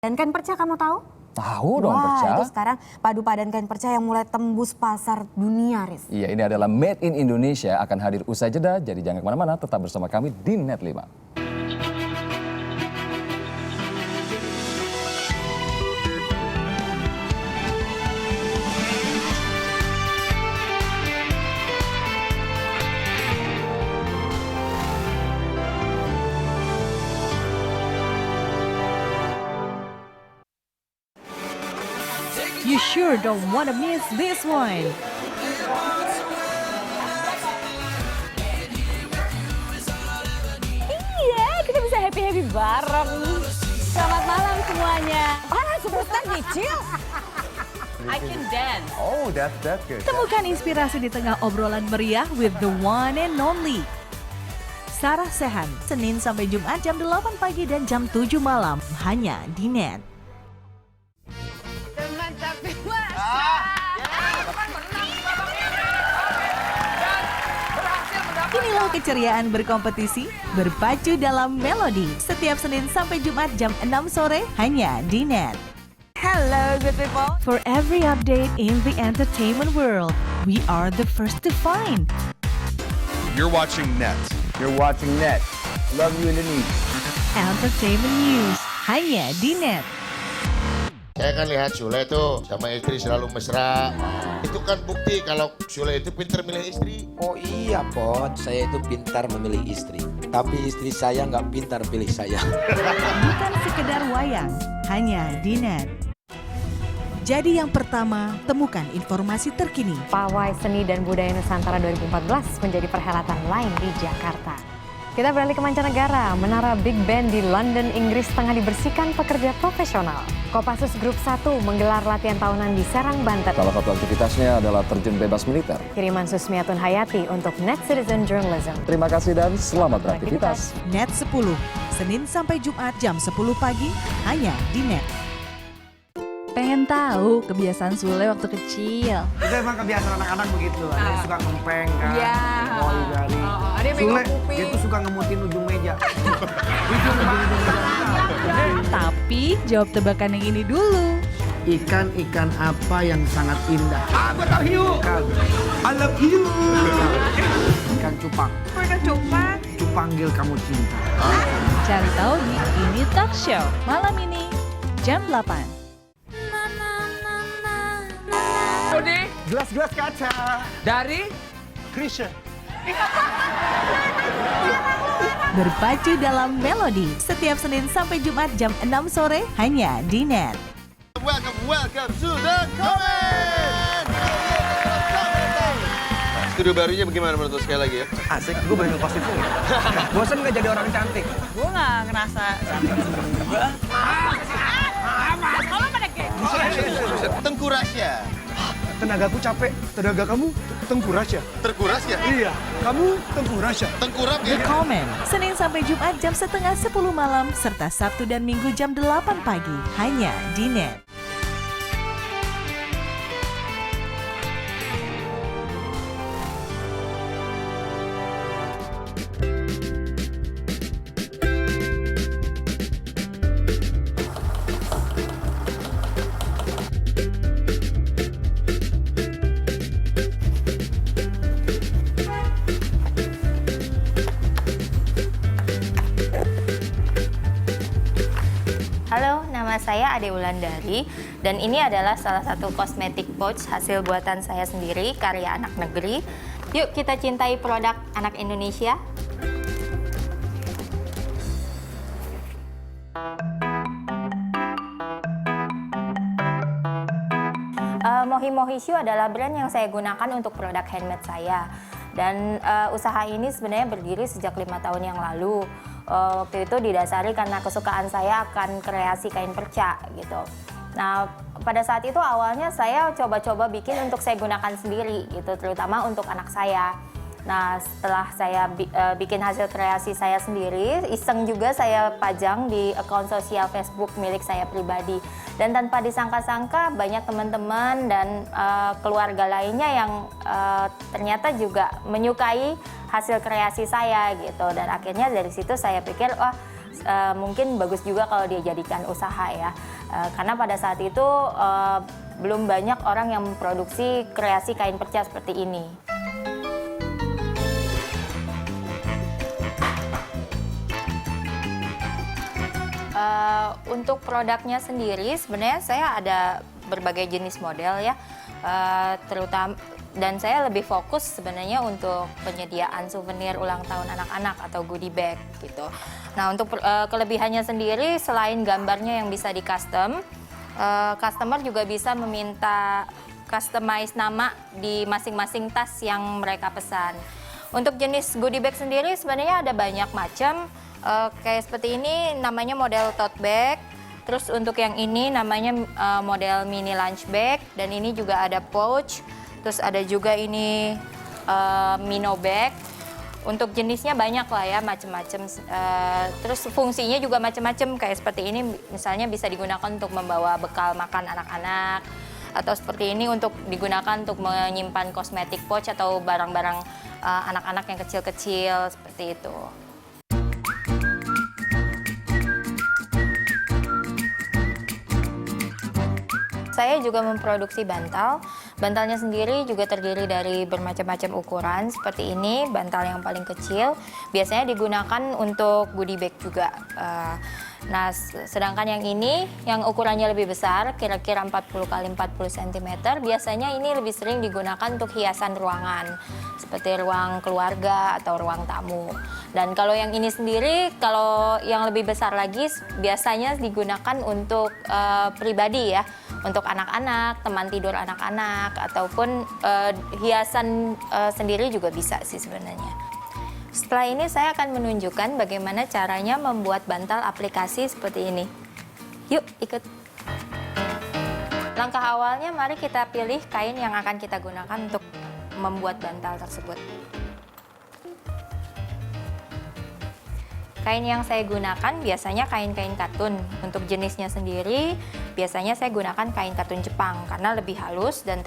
Dan kain perca kamu tahu? Tahu dong perca. Itu sekarang padu padan kain perca yang mulai tembus pasar dunia, Riz. Iya, ini adalah Made in Indonesia, akan hadir usai jeda. Jadi jangan kemana-mana, tetap bersama kami di Net 5. You sure don't want to miss this one. Iya, kita bisa happy-happy bareng. Selamat malam semuanya. Mana superstar nyicil? I can dance. Oh, that's good. Temukan inspirasi di tengah obrolan meriah with the one and only Sarah Sechan, Senin sampai Jumat jam 8 pagi dan jam 7 malam hanya di Net. Inilah keceriaan berkompetisi, berpacu dalam melodi. Setiap Senin sampai Jumat jam 6 sore hanya di Net. Hello good people. For every update in the entertainment world, we are the first to find. You're watching Net. You're watching Net. Love you Indonesia. Entertainment news hanya di Net. Saya kan lihat Sule tuh sama istri selalu mesra. Itu kan bukti kalau Sule itu pintar milih istri. Oh iya Pot, saya itu pintar memilih istri. Tapi istri saya nggak pintar pilih saya. Bukan sekedar wayang, hanya di Net. Jadi yang pertama, temukan informasi terkini. Pawai Seni dan Budaya Nusantara 2014 menjadi perhelatan lain di Jakarta. Kita beralih ke mancanegara. Menara Big Ben di London, Inggris tengah dibersihkan pekerja profesional. Kopassus Grup 1 menggelar latihan tahunan di Serang, Banten. Salah satu aktivitasnya adalah terjun bebas militer. Kiriman Susmiatun Hayati untuk Net Citizen Journalism. Terima kasih dan selamat beraktivitas. Net 10, Senin sampai Jumat jam 10 pagi hanya di Net. Pengen tahu kebiasaan Sule waktu kecil? Itu emang kebiasaan anak-anak begitu. Ada yang suka ngempeng kan. Iya. Mau dari. Ada yang Sule, megang kuping. dia tuh suka ngemutin ujung meja. Tapi jawab tebakan yang ini dulu. Ikan-ikan apa yang sangat indah? Aku tahu hiu. I love you. Ikan cupang. Ikan cupang. Cupanggil kamu cinta. Cari tahu di Ini Talk Show malam ini jam 8. Gelas-gelas kaca. Dari Krisya. Berpacu dalam melodi, setiap Senin sampai Jumat jam 6 sore hanya di Net. Welcome to the comment. Studio barunya bagaimana menurut sekali lagi ya? Asik, gue banyak kostum. Bosan gak jadi orang cantik? gue nggak ngerasa cantik. Tengku Rasya. Tenagaku capek, tenaga kamu tengkuras ya? Terkuras ya? Iya, kamu tengkuras ya? Tengkurap The ya? Comment, Senin sampai Jumat jam setengah 10 malam, serta Sabtu dan Minggu jam 8 pagi, hanya di Net. Halo, nama saya Ade Wulandari dan ini adalah salah satu kosmetik pouch hasil buatan saya sendiri, karya anak negeri. Yuk kita cintai produk anak Indonesia. Mohi Mohi Shoe adalah brand yang saya gunakan untuk produk handmade saya. Dan usaha ini sebenarnya berdiri sejak 5 tahun yang lalu. Waktu itu didasari karena kesukaan saya akan kreasi kain perca gitu. Nah, pada saat itu awalnya saya coba-coba bikin untuk saya gunakan sendiri gitu, terutama untuk anak saya. Nah, setelah saya bikin hasil kreasi saya sendiri, iseng juga saya pajang di akun sosial Facebook milik saya pribadi. Dan tanpa disangka-sangka banyak teman-teman dan keluarga lainnya yang ternyata juga menyukai hasil kreasi saya gitu. Dan akhirnya dari situ saya pikir, wah mungkin bagus juga kalau dia jadikan usaha ya. Karena pada saat itu belum banyak orang yang memproduksi kreasi kain perca seperti ini. Untuk produknya sendiri sebenarnya saya ada berbagai jenis model ya, terutama dan saya lebih fokus sebenarnya untuk penyediaan souvenir ulang tahun anak-anak atau goodie bag gitu. Nah untuk kelebihannya sendiri selain gambarnya yang bisa di custom, customer juga bisa meminta customize nama di masing-masing tas yang mereka pesan. Untuk jenis goodie bag sendiri sebenarnya ada banyak macam. Kayak seperti ini namanya model tote bag. Terus untuk yang ini namanya model mini lunch bag, dan ini juga ada pouch. Terus ada juga ini mino bag. Untuk jenisnya banyak lah ya, macam-macam. Terus fungsinya juga macam-macam, kayak seperti ini misalnya bisa digunakan untuk membawa bekal makan anak-anak, atau seperti ini untuk digunakan untuk menyimpan kosmetik pouch atau barang-barang anak-anak yang kecil-kecil seperti itu. Saya juga memproduksi bantal. Bantalnya sendiri juga terdiri dari bermacam-macam ukuran. Seperti ini, bantal yang paling kecil. Biasanya digunakan untuk goodie bag juga. Nah, sedangkan yang ini, yang ukurannya lebih besar, kira-kira 40 x 40 cm, biasanya ini lebih sering digunakan untuk hiasan ruangan, seperti ruang keluarga atau ruang tamu. Dan kalau yang ini sendiri, kalau yang lebih besar lagi, biasanya digunakan untuk pribadi ya, untuk anak-anak, teman tidur anak-anak, ataupun hiasan sendiri juga bisa sih sebenarnya. Setelah ini saya akan menunjukkan bagaimana caranya membuat bantal aplikasi seperti ini. Yuk ikut. Langkah awalnya mari kita pilih kain yang akan kita gunakan untuk membuat bantal tersebut. Kain yang saya gunakan biasanya kain-kain katun. Untuk jenisnya sendiri, biasanya saya gunakan kain katun Jepang karena lebih halus dan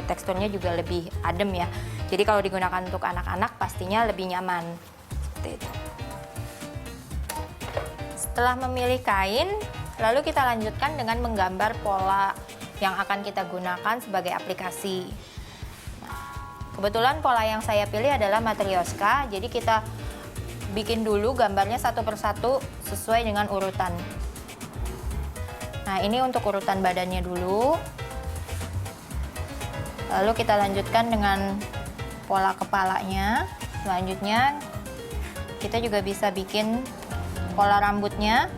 teksturnya juga lebih adem ya. Jadi kalau digunakan untuk anak-anak pastinya lebih nyaman. Seperti itu. Setelah memilih kain, lalu kita lanjutkan dengan menggambar pola yang akan kita gunakan sebagai aplikasi. Nah, kebetulan pola yang saya pilih adalah Matryoshka, jadi kita bikin dulu gambarnya satu persatu sesuai dengan urutan. Nah, ini untuk urutan badannya dulu. Lalu kita lanjutkan dengan pola kepalanya. Selanjutnya kita juga bisa bikin pola rambutnya.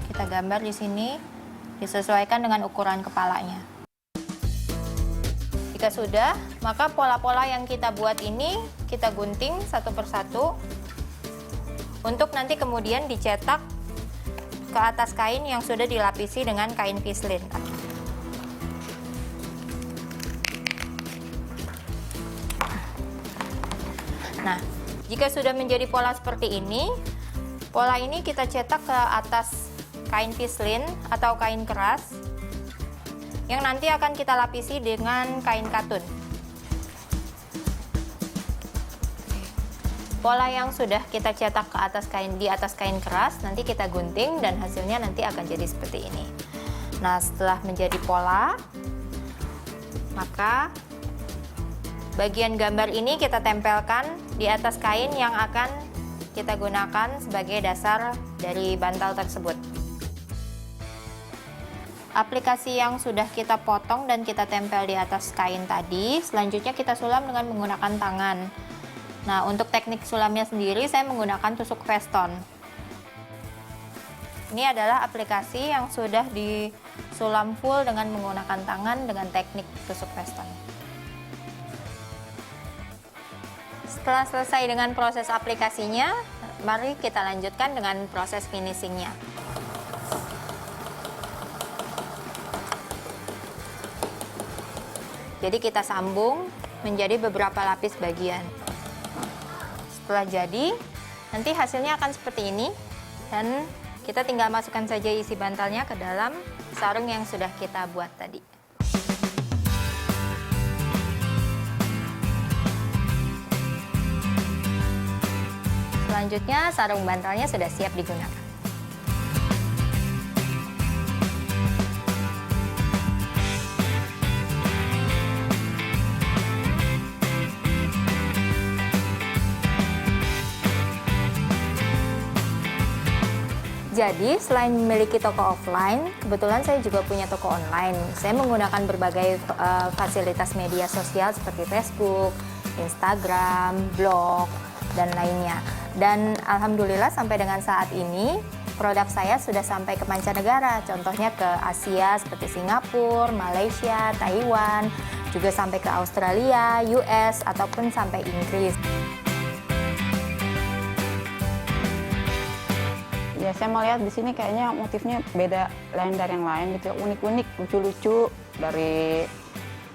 Kita gambar di sini, disesuaikan dengan ukuran kepalanya. Jika sudah, maka pola-pola yang kita buat ini kita gunting satu persatu untuk nanti kemudian dicetak ke atas kain yang sudah dilapisi dengan kain pislin. Nah, jika sudah menjadi pola seperti ini, pola ini kita cetak ke atas kain pislin atau kain keras yang nanti akan kita lapisi dengan kain katun. Pola yang sudah kita cetak ke atas kain, di atas kain keras, nanti kita gunting dan hasilnya nanti akan jadi seperti ini. Nah, setelah menjadi pola, maka bagian gambar ini kita tempelkan di atas kain yang akan kita gunakan sebagai dasar dari bantal tersebut. Aplikasi yang sudah kita potong dan kita tempel di atas kain tadi, selanjutnya kita sulam dengan menggunakan tangan. Nah, untuk teknik sulamnya sendiri saya menggunakan tusuk veston. Ini adalah aplikasi yang sudah disulam full dengan menggunakan tangan dengan teknik tusuk veston. Setelah selesai dengan proses aplikasinya, mari kita lanjutkan dengan proses finishingnya. Jadi kita sambung menjadi beberapa lapis bagian. Setelah jadi, nanti hasilnya akan seperti ini. Dan kita tinggal masukkan saja isi bantalnya ke dalam sarung yang sudah kita buat tadi. Selanjutnya sarung bantalnya sudah siap digunakan. Jadi selain memiliki toko offline, kebetulan saya juga punya toko online. Saya menggunakan berbagai fasilitas media sosial seperti Facebook, Instagram, blog, dan lainnya. Dan alhamdulillah sampai dengan saat ini produk saya sudah sampai ke mancanegara. Contohnya ke Asia seperti Singapura, Malaysia, Taiwan, juga sampai ke Australia, US, ataupun sampai Inggris. Ya, saya melihat di sini kayaknya motifnya beda lain dari yang lain gitu, unik-unik, lucu-lucu dari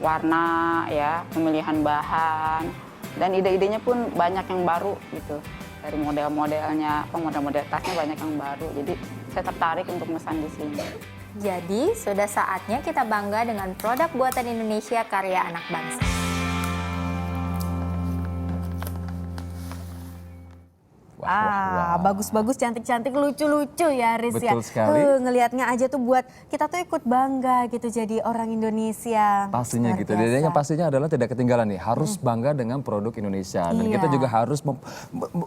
warna ya, pemilihan bahan dan ide-idenya pun banyak yang baru gitu. Dari model-modelnya, model-model tasnya banyak yang baru. Jadi saya tertarik untuk mesan di sini. Jadi sudah saatnya kita bangga dengan produk buatan Indonesia karya anak bangsa. Bagus-bagus, cantik-cantik, lucu-lucu ya Riz ya. Betul sekali. Ngelihatnya aja tuh buat kita tuh ikut bangga gitu jadi orang Indonesia. Pastinya Luar gitu. biasa. Jadi yang pastinya adalah tidak ketinggalan nih. Harus bangga dengan produk Indonesia. Dan Iya. kita juga harus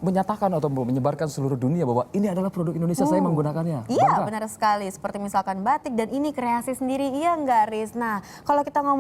menyatakan atau menyebarkan seluruh dunia bahwa ini adalah produk Indonesia, saya menggunakannya. Iya, Bangga. benar sekali. Seperti misalkan batik dan ini kreasi sendiri, iya nggak Riz? Nah, kalau kita ngomong